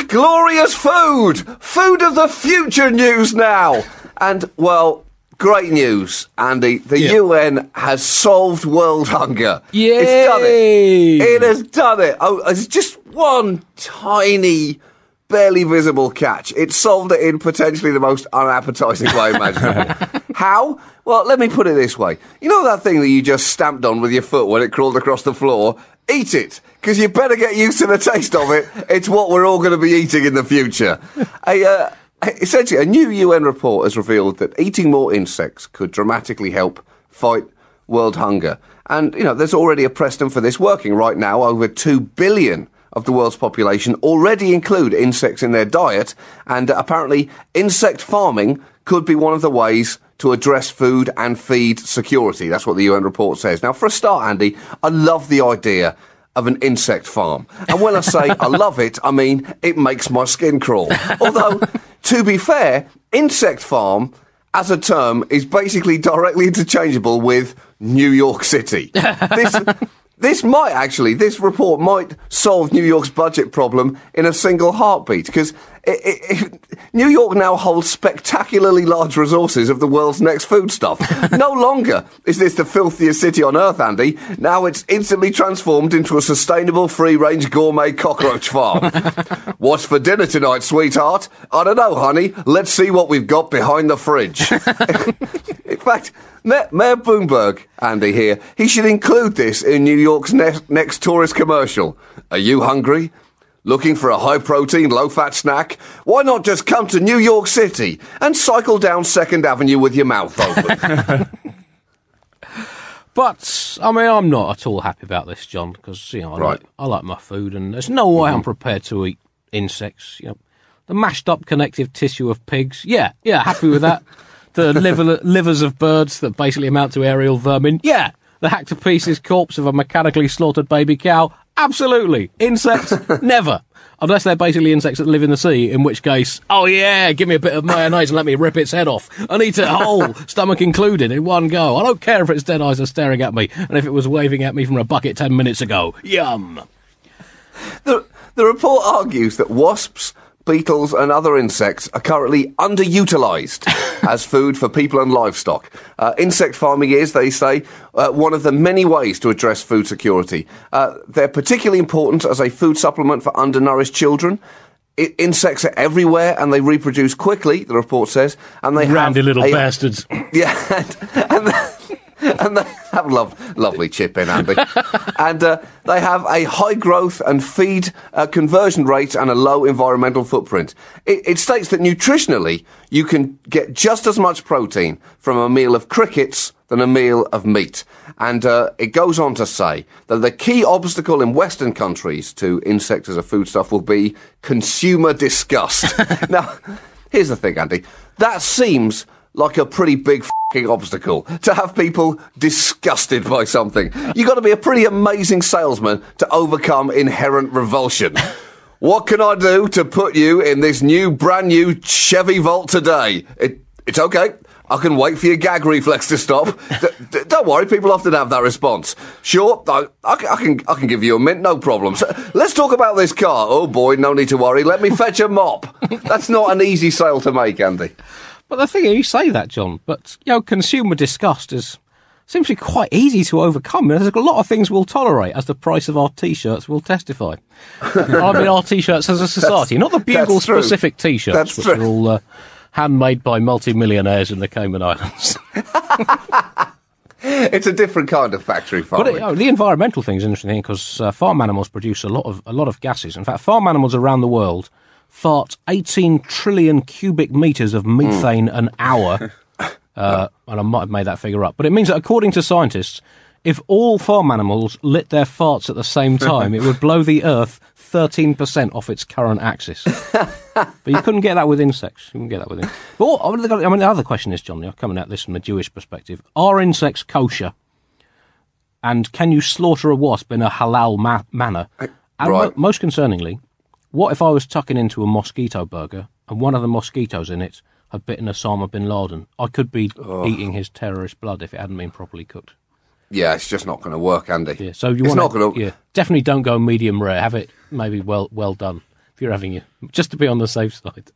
glorious food! Food of the future news now! And, well, great news, Andy. The UN has solved world hunger. Yay! It's done it. It has done it. Oh, it's just one tiny, barely visible catch. It solved it in potentially the most unappetising way imaginable. How? Well, let me put it this way. You know that thing that you just stamped on with your foot when it crawled across the floor? Eat it, because you better get used to the taste of it. It's what we're all going to be eating in the future. Essentially, a new UN report has revealed that eating more insects could dramatically help fight world hunger. And, you know, there's already a precedent for this working right now. Over 2 billion of the world's population already include insects in their diet. And apparently, insect farming could be one of the ways to address food and feed security. That's what the UN report says. Now, for a start, Andy, I love the idea of an insect farm. And when I say I love it, I mean it makes my skin crawl. Although, to be fair, insect farm as a term is basically directly interchangeable with New York City. This report might solve New York's budget problem in a single heartbeat, because New York now holds spectacularly large resources of the world's next foodstuff. No longer is this the filthiest city on earth, Andy. Now it's instantly transformed into a sustainable free-range gourmet cockroach farm. What's for dinner tonight, sweetheart? I don't know, honey. Let's see what we've got behind the fridge. In fact, Mayor Bloomberg, Andy here, he should include this in New York's next tourist commercial. Are you hungry? Looking for a high-protein, low-fat snack? Why not just come to New York City and cycle down 2nd Avenue with your mouth open? But, I mean, I'm not at all happy about this, John, because, you know, I like my food, and there's no way I'm prepared to eat insects. You know, the mashed-up connective tissue of pigs, yeah, happy with that. The livers of birds that basically amount to aerial vermin, yeah. The hacked-to-pieces corpse of a mechanically slaughtered baby cow, absolutely. Insects, never. Unless they're basically insects that live in the sea, in which case, oh yeah, give me a bit of mayonnaise and let me rip its head off and eat it whole, stomach included, in one go. I don't care if its dead eyes are staring at me and if it was waving at me from a bucket 10 minutes ago. Yum. The report argues that wasps, beetles and other insects are currently underutilised as food for people and livestock. Insect farming is, they say, one of the many ways to address food security. They're particularly important as a food supplement for undernourished children. Insects are everywhere and they reproduce quickly, the report says. And they Randy little bastards. Yeah, and they have lovely chip in, Andy. And they have a high growth and feed conversion rate and a low environmental footprint. It states that nutritionally, you can get just as much protein from a meal of crickets than a meal of meat. And it goes on to say that the key obstacle in Western countries to insects as a foodstuff will be consumer disgust. Now, here's the thing, Andy. That seems like a pretty big f***ing obstacle, to have people disgusted by something. You've got to be a pretty amazing salesman to overcome inherent revulsion. What can I do to put you in this brand new Chevy Volt today? It's okay. I can wait for your gag reflex to stop. Don't worry, people often have that response. Sure, I can give you a mint, no problem. So, let's talk about this car. Oh boy, no need to worry. Let me fetch a mop. That's not an easy sale to make, Andy. But the thing is, you say that, John, but, you know, consumer disgust seems to be quite easy to overcome. There's a lot of things we'll tolerate, as the price of our T-shirts will testify. I mean, our T-shirts as a society, not the Bugle-specific T-shirts, which are all handmade by multi-millionaires in the Cayman Islands. It's a different kind of factory farming. But the environmental thing is interesting because farm animals produce a lot of gases. In fact, farm animals around the world fart 18 trillion cubic metres of methane an hour. And I might have made that figure up. But it means that, according to scientists, if all farm animals lit their farts at the same time, it would blow the Earth 13% off its current axis. But you couldn't get that with insects. You couldn't get that with insects. But the other question is, John, you're coming at this from a Jewish perspective. Are insects kosher? And can you slaughter a wasp in a halal manner? And most concerningly, what if I was tucking into a mosquito burger and one of the mosquitoes in it had bitten Osama bin Laden? I could be eating his terrorist blood if it hadn't been properly cooked. Yeah, it's just not going to work, Andy. Yeah, so definitely don't go medium rare. Have it maybe well done. if you're having you, just to be on the safe side.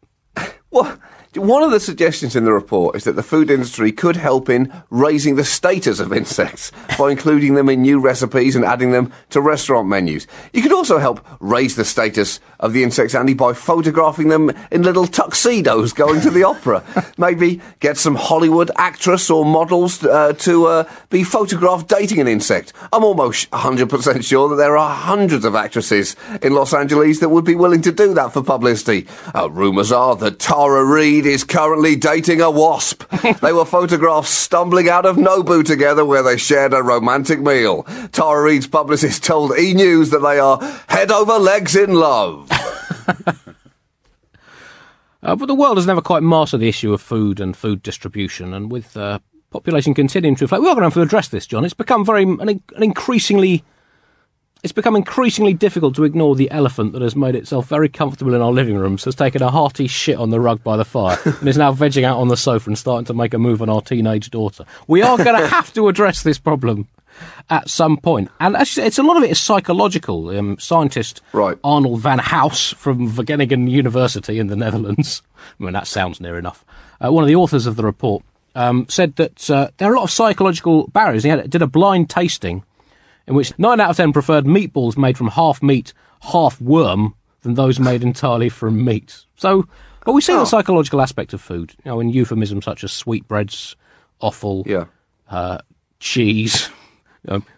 Well, one of the suggestions in the report is that the food industry could help in raising the status of insects by including them in new recipes and adding them to restaurant menus. You could also help raise the status of the insects, Andy, by photographing them in little tuxedos going to the opera. Maybe get some Hollywood actress or models to be photographed dating an insect. I'm almost 100% sure that there are hundreds of actresses in Los Angeles that would be willing to do that for publicity. Rumours are that Tara Reid is currently dating a wasp. They were photographed stumbling out of Nobu together where they shared a romantic meal. Tara Reid's publicist told E! News that they are head over legs in love. But the world has never quite mastered the issue of food and food distribution, and with population continuing to inflate, we are going to have to address this, John. It's become It's become increasingly difficult to ignore the elephant that has made itself very comfortable in our living rooms, has taken a hearty shit on the rug by the fire, and is now vegging out on the sofa and starting to make a move on our teenage daughter. We are going to have to address this problem at some point. And actually, a lot of it is psychological. Scientist Arnold van House from Wageningen University in the Netherlands, I mean, that sounds near enough, one of the authors of the report, said that there are a lot of psychological barriers. He did a blind tasting in which 9 out of 10 preferred meatballs made from half meat, half worm than those made entirely from meat. So, but we see the psychological aspect of food, in euphemisms such as sweetbreads, offal, cheese,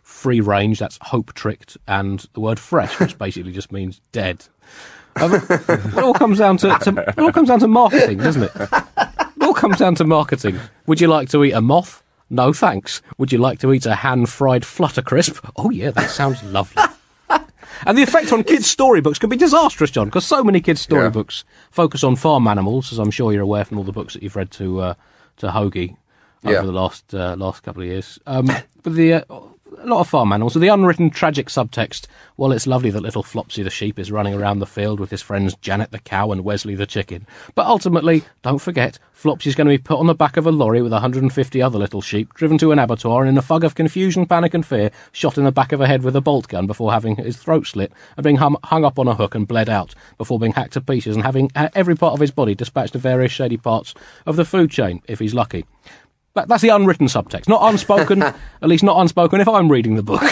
free range, that's hope tricked, and the word fresh, which basically just means dead. It all comes down to marketing, doesn't it? It all comes down to marketing. Would you like to eat a moth? No, thanks. Would you like to eat a hand-fried flutter crisp? Oh, yeah, that sounds lovely. And the effect on kids' storybooks can be disastrous, John, because so many kids' storybooks focus on farm animals, as I'm sure you're aware from all the books that you've read to Hoagie over the last couple of years. But a lot of farm animals. So the unwritten tragic subtext, well, it's lovely that little Flopsy the sheep is running around the field with his friends Janet the cow and Wesley the chicken. But ultimately, don't forget, Flopsy's going to be put on the back of a lorry with 150 other little sheep, driven to an abattoir, and in a fug of confusion, panic and fear, shot in the back of a head with a bolt gun before having his throat slit and being hung up on a hook and bled out, before being hacked to pieces and having every part of his body dispatched to various shady parts of the food chain, if he's lucky. But that's the unwritten subtext, not unspoken, at least not unspoken if I'm reading the book.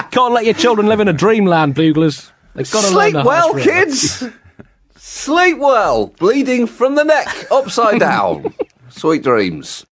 Can't let your children live in a dreamland, buglers. They've got to Sleep well, kids! Sleep well! Bleeding from the neck, upside down. Sweet dreams.